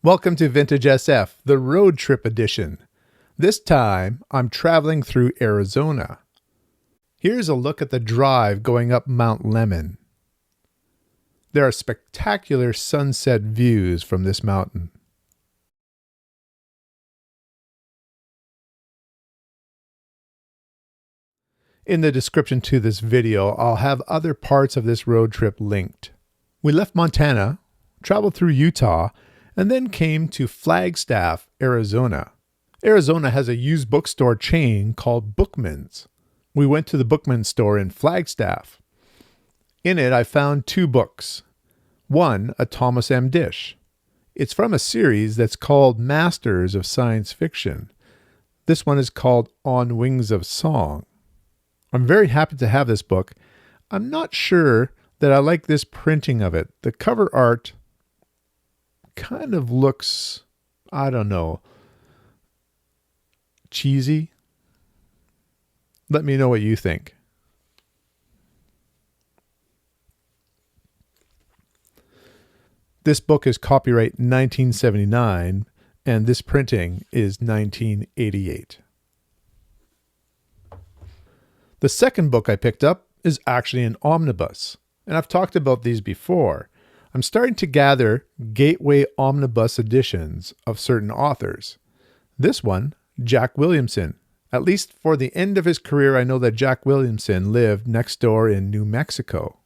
Welcome to Vintage SF, the road trip edition. This time, I'm traveling through Arizona. Here's a look at the drive going up Mount Lemmon. There are spectacular sunset views from this mountain. In the description to this video, I'll have other parts of this road trip linked. We left Montana, traveled through Utah, and then came to Flagstaff, Arizona. Arizona has a used bookstore chain called Bookman's. We went to the Bookman's store in Flagstaff. In it, I found two books. One, a Thomas M. Dish. It's from a series that's called Masters of Science Fiction. This one is called On Wings of Song. I'm very happy to have this book. I'm not sure that I like this printing of it. The cover art kind of looks, I don't know, cheesy. Let me know what you think. This book is copyright 1979, and this printing is 1988. The second book I picked up is actually an omnibus, and I've talked about these before. I'm starting to gather gateway omnibus editions of certain authors. This one, Jack Williamson. At least for the end of his career, I know that Jack Williamson lived next door in New Mexico.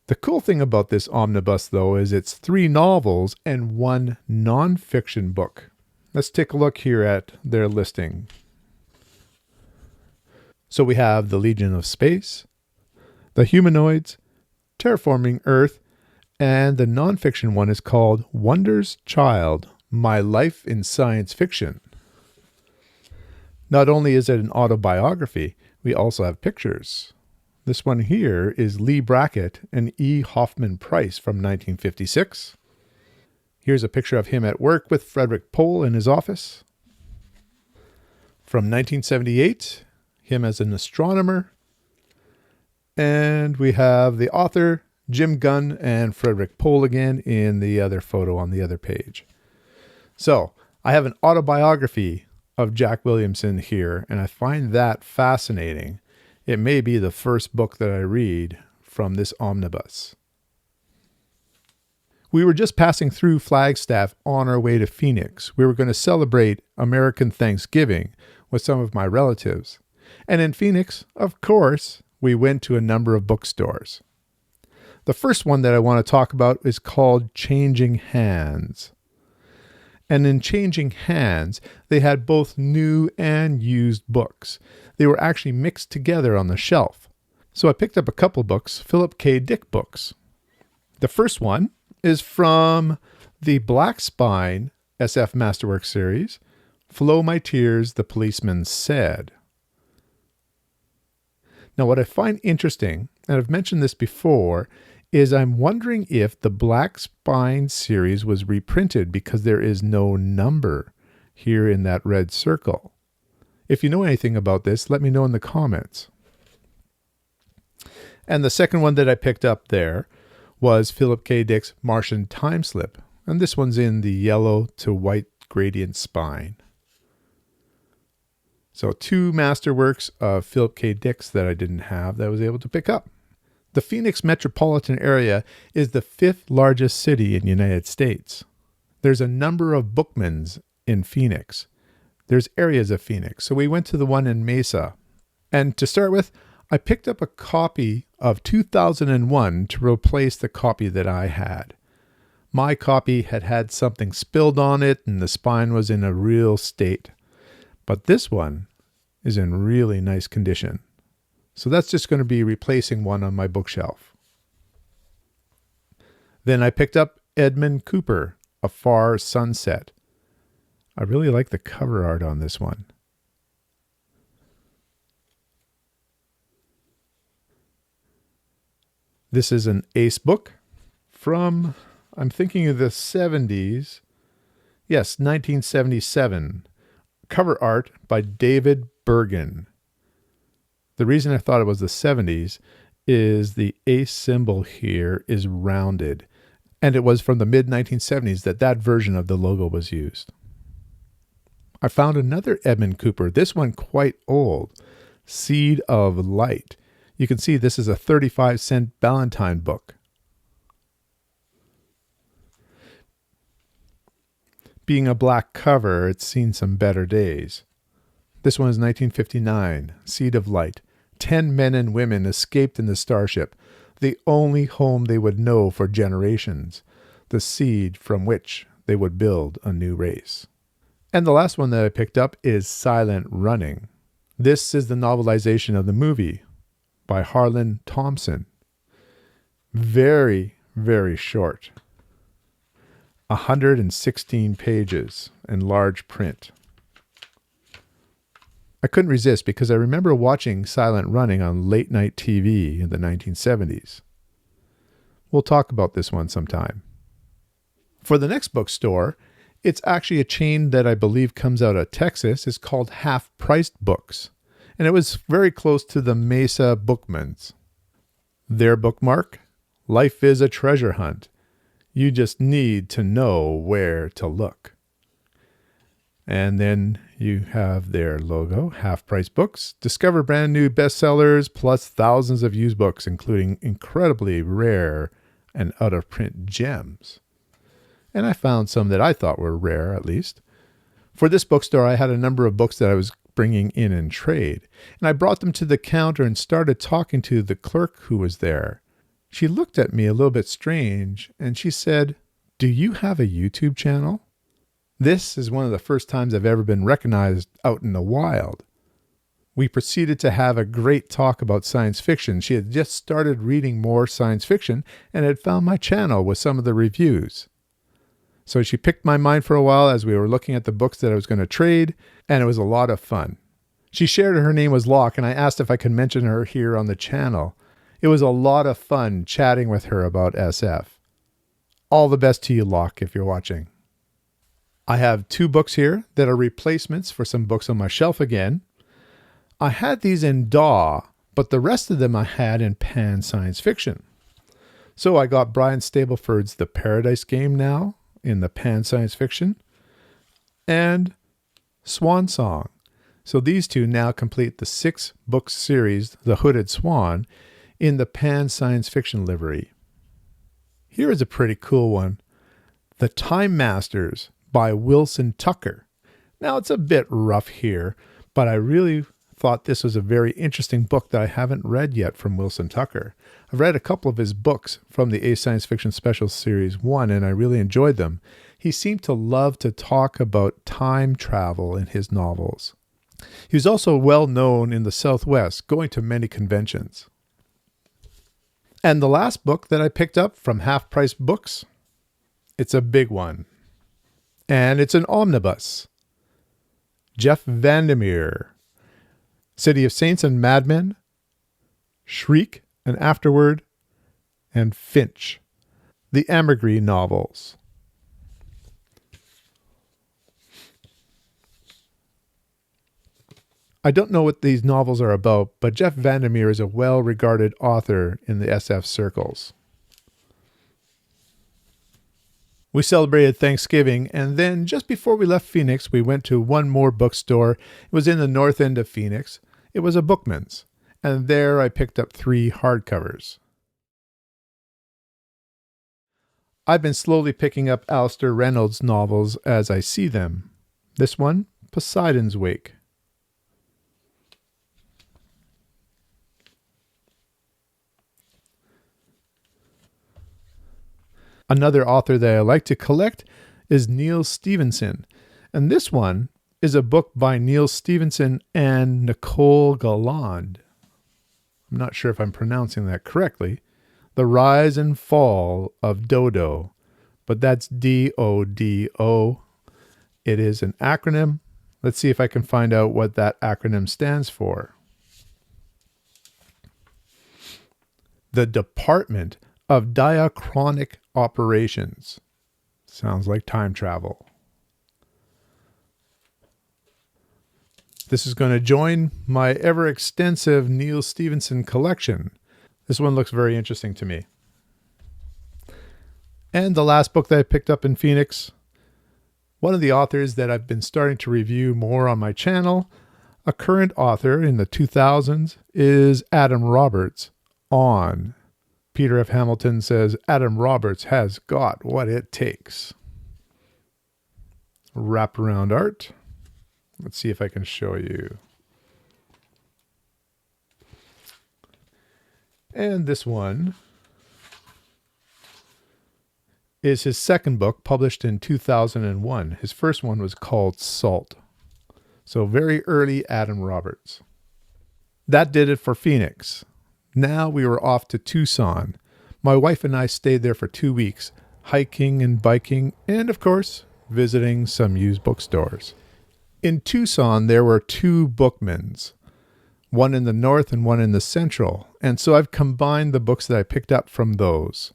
The cool thing about this omnibus, though, is it's 3 novels and 1 nonfiction book. Let's take a look here at their listing. So we have The Legion of Space, The Humanoids, Terraforming Earth, and the nonfiction one is called Wonder's Child, My Life in Science Fiction. Not only is it an autobiography, we also have pictures. This one here is Lee Brackett and E. Hoffman Price from 1956. Here's a picture of him at work with Frederick Pohl in his office. From 1978, him as an astronomer. And we have the author, Jim Gunn, and Frederick Pohl again in the other photo on the other page. So I have an autobiography of Jack Williamson here, and I find that fascinating. It may be the first book that I read from this omnibus. We were just passing through Flagstaff on our way to Phoenix. We were going to celebrate American Thanksgiving with some of my relatives. And in Phoenix, of course, we went to a number of bookstores. The first one that I want to talk about is called Changing Hands. And in Changing Hands, they had both new and used books. They were actually mixed together on the shelf. So I picked up a couple books, Philip K. Dick books. The first one is from the Black Spine SF Masterworks series, Flow My Tears, The Policeman Said. Now, what I find interesting, and I've mentioned this before, is I'm wondering if the Black Spine series was reprinted because there is no number here in that red circle. If you know anything about this, let me know in the comments. And the second one that I picked up there was Philip K. Dick's Martian Time Slip, and this one's in the yellow to white gradient spine. So 2 masterworks of Philip K. Dick's that I didn't have that I was able to pick up. The Phoenix metropolitan area is the 5th largest city in the United States. There's a number of Bookmans in Phoenix. There's areas of Phoenix. So we went to the one in Mesa. And to start with, I picked up a copy of 2001 to replace the copy that I had. My copy had had something spilled on it and the spine was in a real state. But this one is in really nice condition. So that's just going to be replacing one on my bookshelf. Then I picked up Edmund Cooper, A Far Sunset. I really like the cover art on this one. This is an Ace book from, I'm thinking of the 70s. Yes, 1977. Cover art by David Bergen. The reason I thought it was the 70s is the ace symbol here is rounded. And it was from the mid-1970s that version of the logo was used. I found another Edmund Cooper, this one quite old, Seed of Light. You can see this is a 35-cent Ballantine book. Being a black cover, it's seen some better days. This one is 1959, Seed of Light. 10 men and women escaped in the starship, the only home they would know for generations, the seed from which they would build a new race. And the last one that I picked up is Silent Running. This is the novelization of the movie by Harlan Thompson. Very, very short. 116 pages in large print. I couldn't resist because I remember watching Silent Running on late night TV in the 1970s. We'll talk about this one sometime. For the next bookstore, it's actually a chain that I believe comes out of Texas. It's called Half Priced Books, and it was very close to the Mesa Bookman's. Their bookmark, life is a treasure hunt. You just need to know where to look. And then you have their logo, Half Price Books. Discover brand new bestsellers plus thousands of used books, including incredibly rare and out-of-print gems. And I found some that I thought were rare, at least. For this bookstore, I had a number of books that I was bringing in trade. And I brought them to the counter and started talking to the clerk who was there. She looked at me a little bit strange, and she said, "Do you have a YouTube channel?" This is one of the first times I've ever been recognized out in the wild. We proceeded to have a great talk about science fiction. She had just started reading more science fiction and had found my channel with some of the reviews. So she picked my mind for a while as we were looking at the books that I was going to trade, and it was a lot of fun. She shared her name was Locke, and I asked if I could mention her here on the channel. It was a lot of fun chatting with her about SF. All the best to you, Locke, if you're watching. I have 2 books here that are replacements for some books on my shelf again. I had these in DAW, but the rest of them I had in Pan Science Fiction. So I got Brian Stableford's The Paradise Game now in the Pan Science Fiction, and Swan Song. So these 2 now complete the 6-book series, The Hooded Swan, in the Pan Science Fiction livery. Here is a pretty cool one, The Time Masters by Wilson Tucker. Now it's a bit rough here, but I really thought this was a very interesting book that I haven't read yet from Wilson Tucker. I've read a couple of his books from the A Science Fiction Special Series 1, and I really enjoyed them. He seemed to love to talk about time travel in his novels. He was also well known in the Southwest, going to many conventions. And the last book that I picked up from Half Price Books, it's a big one. And it's an omnibus. Jeff Vandermeer, City of Saints and Madmen, Shriek and Afterward, and Finch, the Ambergris novels. I don't know what these novels are about, but Jeff Vandermeer is a well-regarded author in the SF circles. We celebrated Thanksgiving, and then just before we left Phoenix, we went to one more bookstore. It was in the north end of Phoenix. It was a Bookman's, and there I picked up 3 hardcovers. I've been slowly picking up Alistair Reynolds' novels as I see them. This one, Poseidon's Wake. Another author that I like to collect is Neil Stephenson, and this one is a book by Neil Stephenson and Nicole Galland. I'm not sure if I'm pronouncing that correctly. The Rise and Fall of Dodo, but that's D-O-D-O. It is an acronym. Let's see if I can find out what that acronym stands for. The Department of Diachronic Operations. Sounds like time travel. This is going to join my ever-extensive Neil Stephenson collection. This one looks very interesting to me. And the last book that I picked up in Phoenix, one of the authors that I've been starting to review more on my channel, a current author in the 2000s, is Adam Roberts on Peter F. Hamilton says Adam Roberts has got what it takes. Wraparound art. Let's see if I can show you. And this one is his second book, published in 2001. His first one was called Salt. So very early Adam Roberts. That did it for Phoenix. Now we were off to Tucson. My wife and I stayed there for 2 weeks, hiking and biking, and of course, visiting some used bookstores. In Tucson, there were 2 Bookmans, one in the north and one in the central, and so I've combined the books that I picked up from those.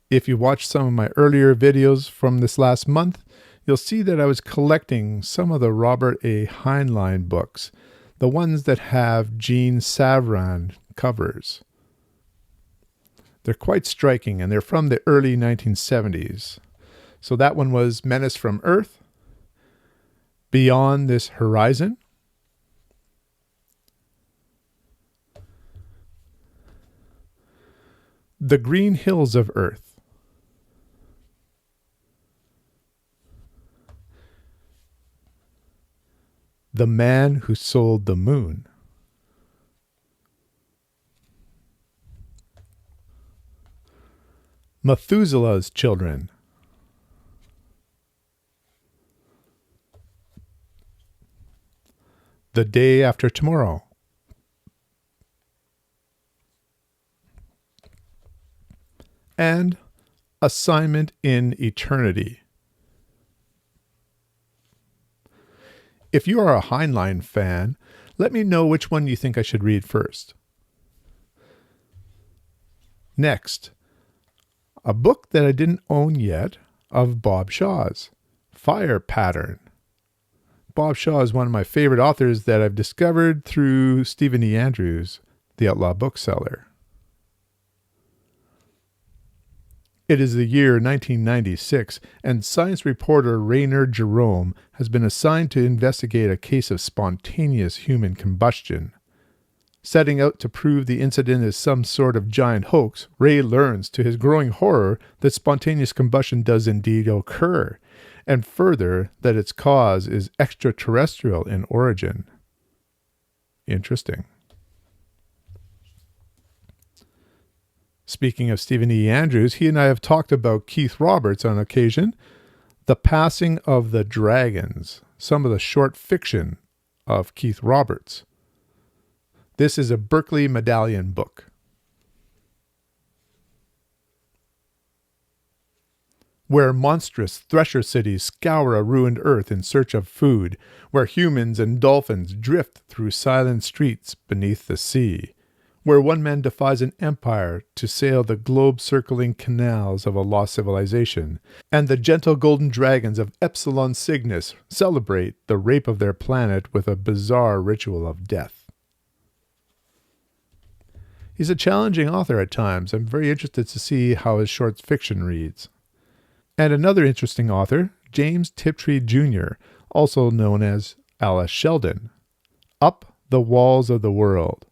If you watched some of my earlier videos from this last month, you'll see that I was collecting some of the Robert A. Heinlein books, the ones that have Jean Savran covers. They're quite striking, and they're from the early 1970s. So that one was Menace from Earth, Beyond This Horizon, The Green Hills of Earth, The Man Who Sold the Moon, Methuselah's Children, The Day After Tomorrow, and Assignment in Eternity. If you are a Heinlein fan, let me know which one you think I should read first. Next, a book that I didn't own yet of Bob Shaw's, Fire Pattern. Bob Shaw is one of my favorite authors that I've discovered through Stephen E. Andrews, the Outlaw Bookseller. It is the year 1996, and science reporter Raynor Jerome has been assigned to investigate a case of spontaneous human combustion. Setting out to prove the incident is some sort of giant hoax, Ray learns to his growing horror that spontaneous combustion does indeed occur, and further that its cause is extraterrestrial in origin. Interesting. Speaking of Stephen E. Andrews, he and I have talked about Keith Roberts on occasion, The Passing of the Dragons, some of the short fiction of Keith Roberts. This is a Berkeley Medallion book. Where monstrous thresher cities scour a ruined earth in search of food, where humans and dolphins drift through silent streets beneath the sea, where one man defies an empire to sail the globe-circling canals of a lost civilization, and the gentle golden dragons of Epsilon Cygnus celebrate the rape of their planet with a bizarre ritual of death. He's a challenging author at times. I'm very interested to see how his short fiction reads. And another interesting author, James Tiptree Jr., also known as Alice Sheldon, Up the Walls of the World.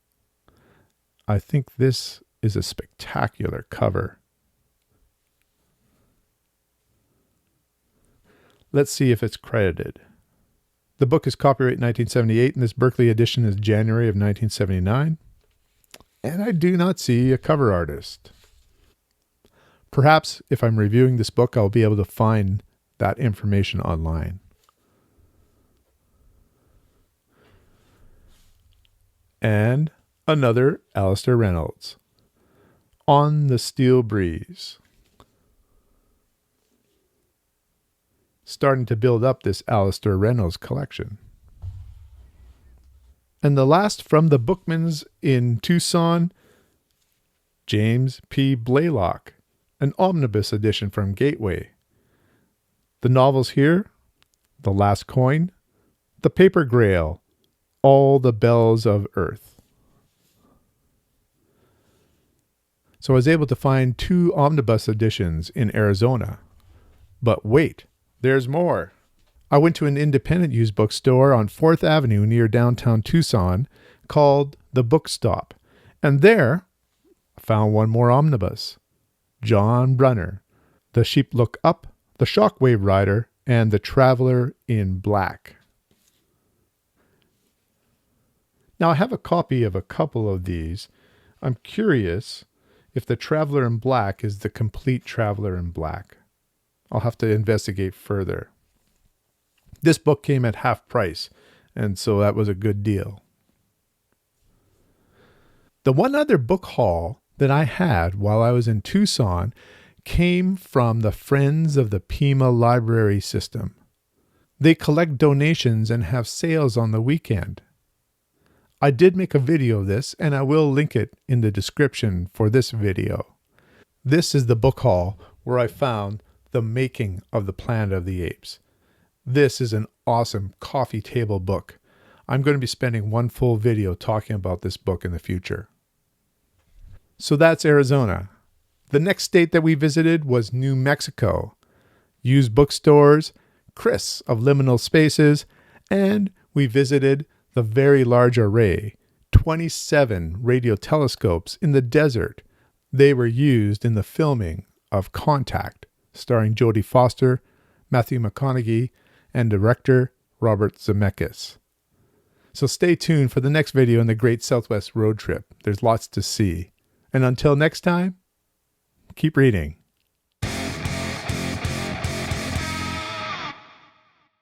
I think this is a spectacular cover. Let's see if it's credited. The book is copyright 1978, and this Berkeley edition is January of 1979. And I do not see a cover artist. Perhaps if I'm reviewing this book, I'll be able to find that information online. And another Alistair Reynolds, On the Steel Breeze. Starting to build up this Alistair Reynolds collection. And the last from the Bookmans in Tucson, James P. Blaylock, an omnibus edition from Gateway. The novels here, The Last Coin, The Paper Grail, All the Bells of Earth. So I was able to find 2 omnibus editions in Arizona. But wait, there's more. I went to an independent used bookstore on 4th Avenue near downtown Tucson called The Book Stop. And there I found one more omnibus. John Brunner, The Sheep Look Up, The Shockwave Rider, and The Traveler in Black. Now I have a copy of a couple of these. I'm curious if The Traveler in Black is the complete Traveler in Black. I'll have to investigate further. This book came at half price, and so that was a good deal. The one other book haul that I had while I was in Tucson came from the Friends of the Pima Library System. They collect donations and have sales on the weekend. I did make a video of this, and I will link it in the description for this video. This is the book haul where I found The Making of the Planet of the Apes. This is an awesome coffee table book. I'm going to be spending one full video talking about this book in the future. So that's Arizona. The next state that we visited was New Mexico. Used bookstores, Chris of Liminal Spaces, and we visited the Very Large Array, 27 radio telescopes in the desert. They were used in the filming of Contact, starring Jodie Foster, Matthew McConaughey, and director Robert Zemeckis. So stay tuned for the next video in the Great Southwest Road Trip. There's lots to see. And until next time, keep reading.